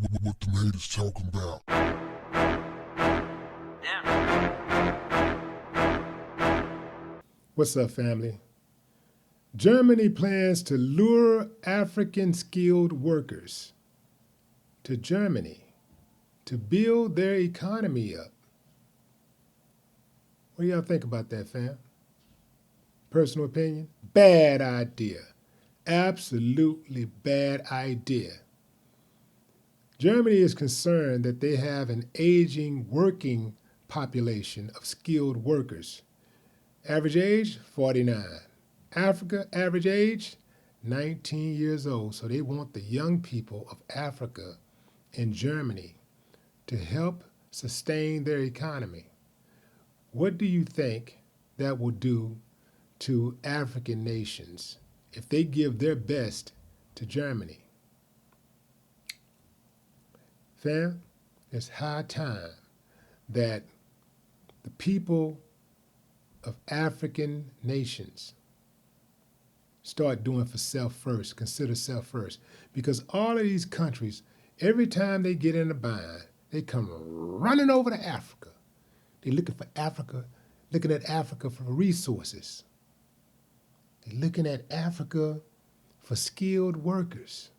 What the haters talking about? What's up, family? Germany plans to lure African skilled workers to Germany to build their economy up. What do y'all think about that, fam? Personal opinion? Bad idea. Absolutely bad idea. Germany is concerned that they have an aging working population of skilled workers. Average age, 49. Africa, average age, 19 years old. So they want the young people of Africa and Germany to help sustain their economy. What do you think that will do to African nations if they give their best to Germany? Fam, it's high time that the people of African nations start doing for self first, consider self first. Because all of these countries, every time they get in a bind, they come running over to Africa. They're looking for Africa, looking at Africa for resources. They're looking at Africa for skilled workers.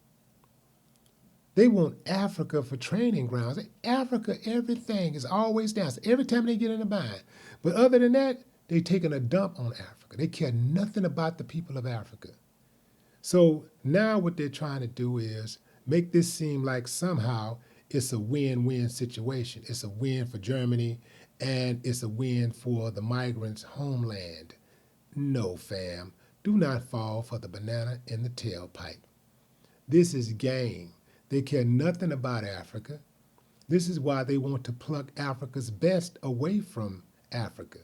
They want Africa for training grounds. Africa, everything is always down. So every time they get in a bind. But other than that, they're taking a dump on Africa. They care nothing about the people of Africa. So now what they're trying to do is make this seem like somehow it's a win-win situation. It's a win for Germany and it's a win for the migrants' homeland. No, fam. Do not fall for the banana in the tailpipe. This is game. They care nothing about Africa. This is why they want to pluck Africa's best away from Africa.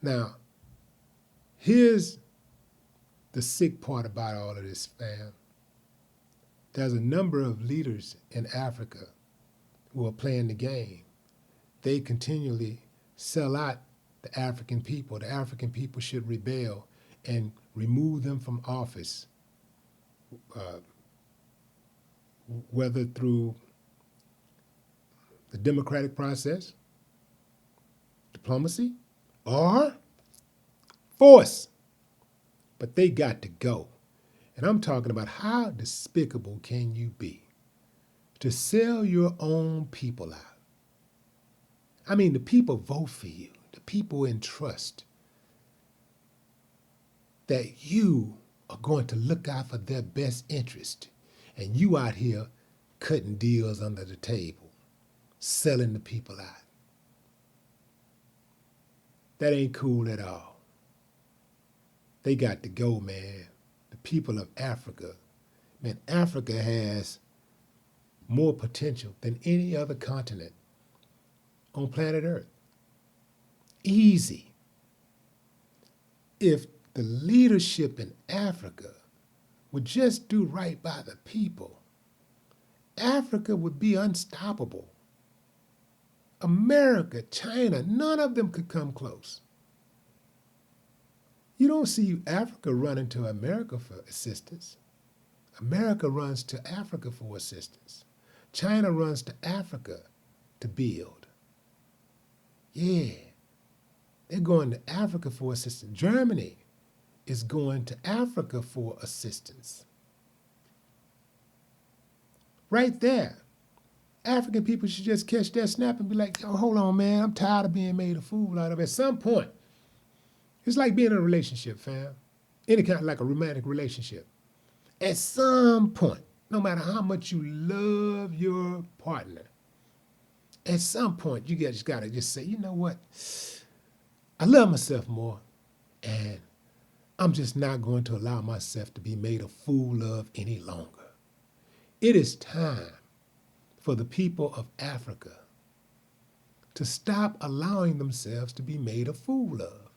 Now, here's the sick part about all of this, fam. There's a number of leaders in Africa who are playing the game. They continually sell out the African people. The African people should rebel and remove them from office, whether through the democratic process, diplomacy, or force. But they got to go. And I'm talking about how despicable can you be to sell your own people out? I mean, the people vote for you. The people entrust that you are going to look out for their best interest. And you out here cutting deals under the table, selling the people out. That ain't cool at all. They got to go, man. The people of Africa. Man, Africa has more potential than any other continent on planet Earth. Easy. If the leadership in Africa would just do right by the people, Africa would be unstoppable. America, China, none of them could come close. You don't see Africa running to America for assistance. America runs to Africa for assistance. China runs to Africa to build. Yeah, they're going to Africa for assistance. Germany is going to Africa for assistance. Right there. African people should just catch that snap and be like, yo, hold on, man, I'm tired of being made a fool out of. At some point, it's like being in a relationship, fam. Any kind of like a romantic relationship. At some point, no matter how much you love your partner, at some point you just gotta just say, you know what? I love myself more, and I'm just not going to allow myself to be made a fool of any longer. It is time for the people of Africa to stop allowing themselves to be made a fool of.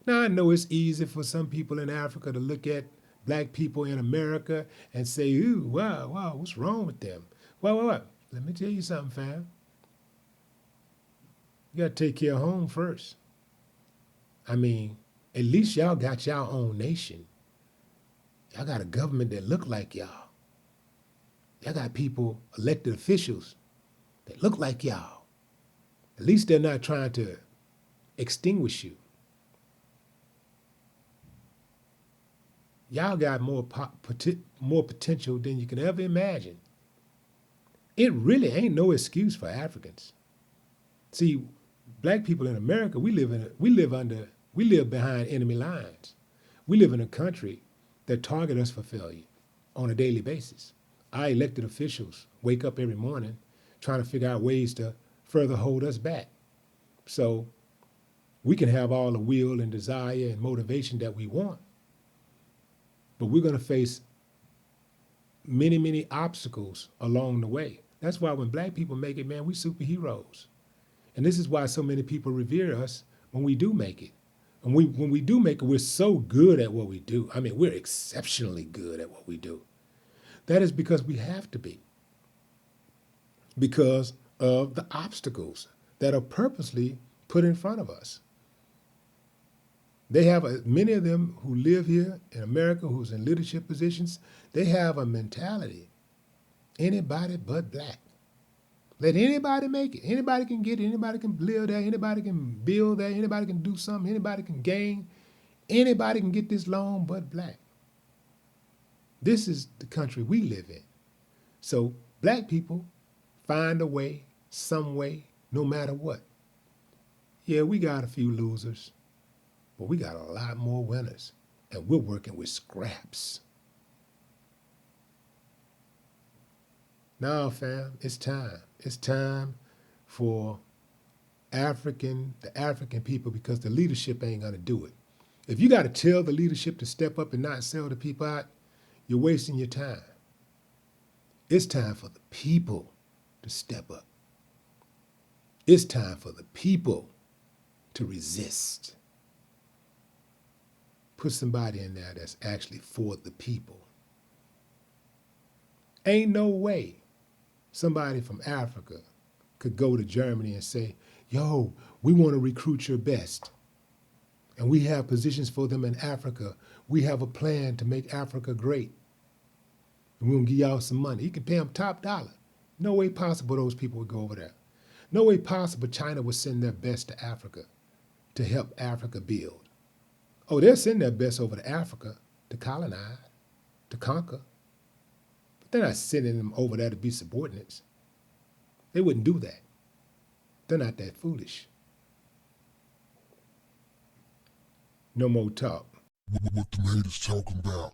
Now, I know it's easy for some people in Africa to look at black people in America and say, ooh, wow, what's wrong with them? Well, let me tell you something, fam. You got to take care of home first. I mean, at least y'all got y'all own nation. Y'all got a government that look like y'all. Y'all got people, elected officials, that look like y'all. At least they're not trying to extinguish you. Y'all got more potential than you can ever imagine. It really ain't no excuse for Africans. See, black people in America, we live behind enemy lines. We live in a country that target us for failure on a daily basis. Our elected officials wake up every morning trying to figure out ways to further hold us back. So we can have all the will and desire and motivation that we want, but we're going to face many, many obstacles along the way. That's why when black people make it, man, we superheroes. And this is why so many people revere us when we do make it. And when we do make it, we're so good at what we do. I mean, we're exceptionally good at what we do. That is because we have to be, because of the obstacles that are purposely put in front of us. They have many of them who live here in America, who's in leadership positions, they have a mentality, anybody but black. Let anybody make it. Anybody can get it. Anybody can live there. Anybody can build there. Anybody can do something. Anybody can gain. Anybody can get this loan but black. This is the country we live in. So black people find a way, some way, no matter what. Yeah, we got a few losers, but we got a lot more winners, and we're working with scraps. Now, fam, it's time. It's time for the African people, because the leadership ain't gonna do it. If you gotta tell the leadership to step up and not sell the people out, you're wasting your time. It's time for the people to step up. It's time for the people to resist. Put somebody in there that's actually for the people. Ain't no way somebody from Africa could go to Germany and say, yo, we want to recruit your best. And we have positions for them in Africa. We have a plan to make Africa great. And we're going to give y'all some money. You can pay them top dollar. No way possible those people would go over there. No way possible China would send their best to Africa to help Africa build. Oh, they'll send their best over to Africa to colonize, to conquer. But they're not sending them over there to be subordinates. They wouldn't do that. They're not that foolish. No more talk. What the haters talking about?